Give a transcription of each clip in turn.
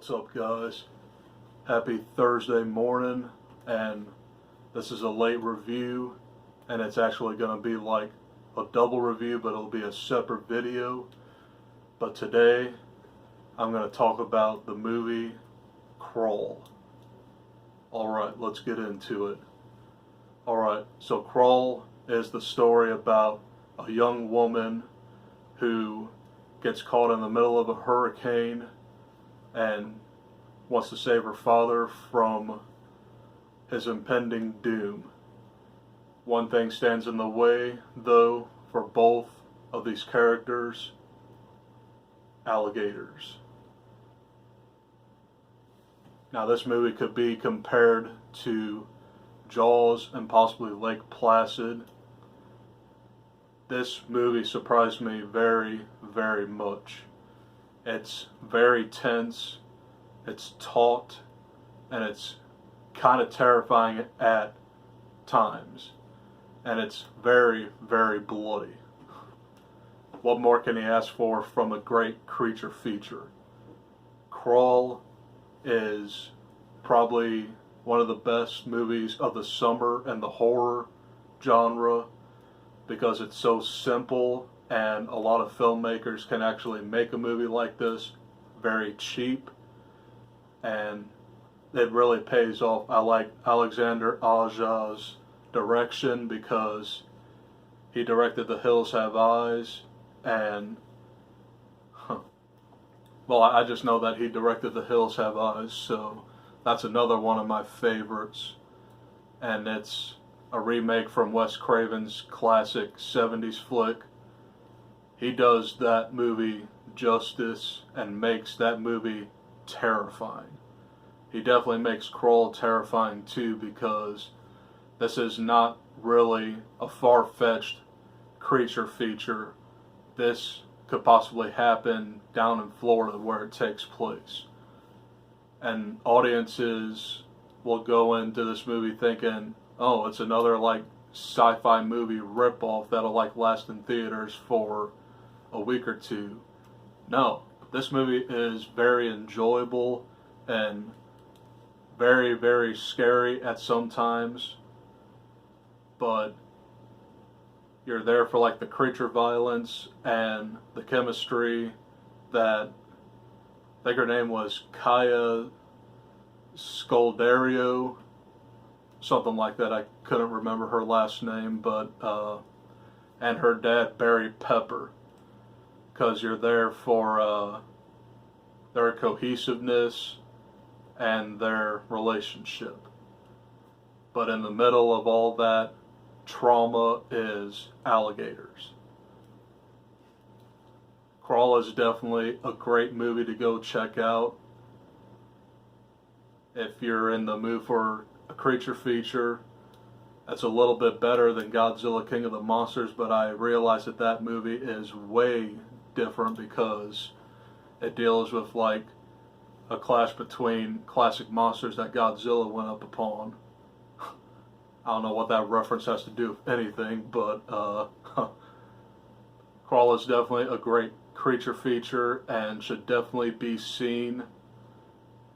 What's up, guys? Happy Thursday morning, and this is a late review, and it's actually going to be like a double review, but it'll be a separate video. But today, I'm going to talk about the movie Crawl. Alright, let's get into it. Alright, so Crawl is the story about a young woman who gets caught in the middle of a hurricane and wants to save her father from his impending doom. One thing stands in the way, though, for both of these characters: alligators. Now, this movie could be compared to Jaws and possibly Lake Placid. This movie surprised me very, very much. It's very tense, it's taut, and it's kind of terrifying at times. And it's very, very bloody. What more can you ask for from a great creature feature? Crawl is probably one of the best movies of the summer in the horror genre because it's so simple, and a lot of filmmakers can actually make a movie like this very cheap, and it really pays off. I like Alexander Aja's direction because he directed The Hills Have Eyes, and well, I just know that he directed The Hills Have Eyes, so that's another one of my favorites, and it's a remake from Wes Craven's classic 70s flick. He does that movie justice and makes that movie terrifying. He definitely makes Crawl terrifying too, because this is not really a far-fetched creature feature. This could possibly happen down in Florida where it takes place. And audiences will go into this movie thinking, oh, it's another like sci-fi movie ripoff that'll like last in theaters for a week or two. No, this movie is very enjoyable and very, very scary at some times, but you're there for like the creature violence and the chemistry that, I think her name was Kaya Scodelario, something like that. I couldn't remember her last name, but and her dad, Barry Pepper, because you're there for their cohesiveness and their relationship. But in the middle of all that trauma is alligators. Crawl is definitely a great movie to go check out if you're in the mood for a creature feature. That's a little bit better than Godzilla King of the Monsters, but I realize that that movie is way different because it deals with like a clash between classic monsters that Godzilla went up upon. I don't know what that reference has to do with anything, but Crawl is definitely a great creature feature and should definitely be seen.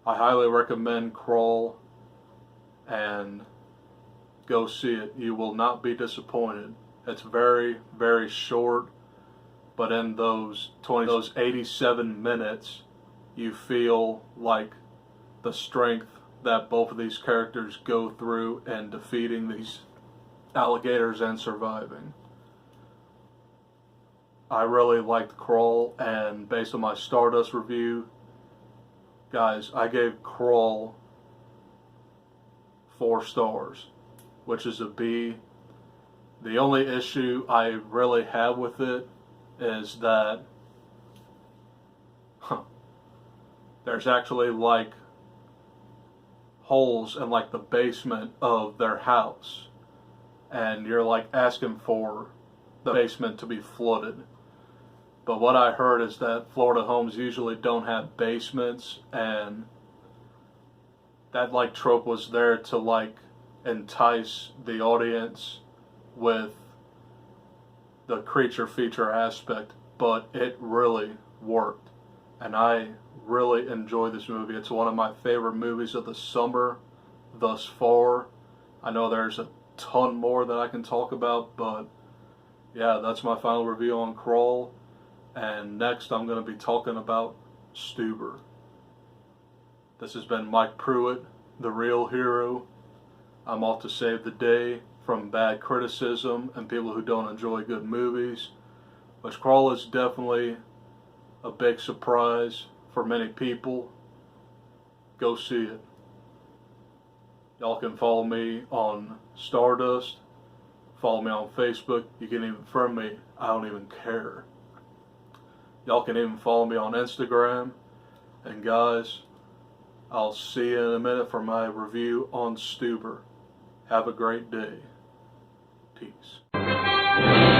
I highly recommend Crawl, and go see it. You will not be disappointed. It's very, very short, but in those 87 minutes, you feel like the strength that both of these characters go through in defeating these alligators and surviving. I really liked Crawl, and based on my Stardust review, guys, I gave Crawl 4 stars, which is a B. The only issue I really have with it is that there's actually like holes in like the basement of their house, and you're like asking for the basement to be flooded. But what I heard is that Florida homes usually don't have basements, and that like trope was there to like entice the audience with the creature feature aspect, but it really worked. and I really enjoy this movie. It's one of my favorite movies of the summer thus far. I know there's a ton more that I can talk about, but yeah, that's my final review on Crawl. And next I'm going to be talking about Stuber. This has been Mike Pruitt, the real hero. I'm off to save the day from bad criticism and people who don't enjoy good movies. But Crawl is definitely a big surprise for many people. Go see it. Y'all can follow me on Stardust. Follow me on Facebook. You can even friend me. I don't even care. Y'all can even follow me on Instagram. And guys, I'll see you in a minute for my review on Stuber. Have a great day. Peace.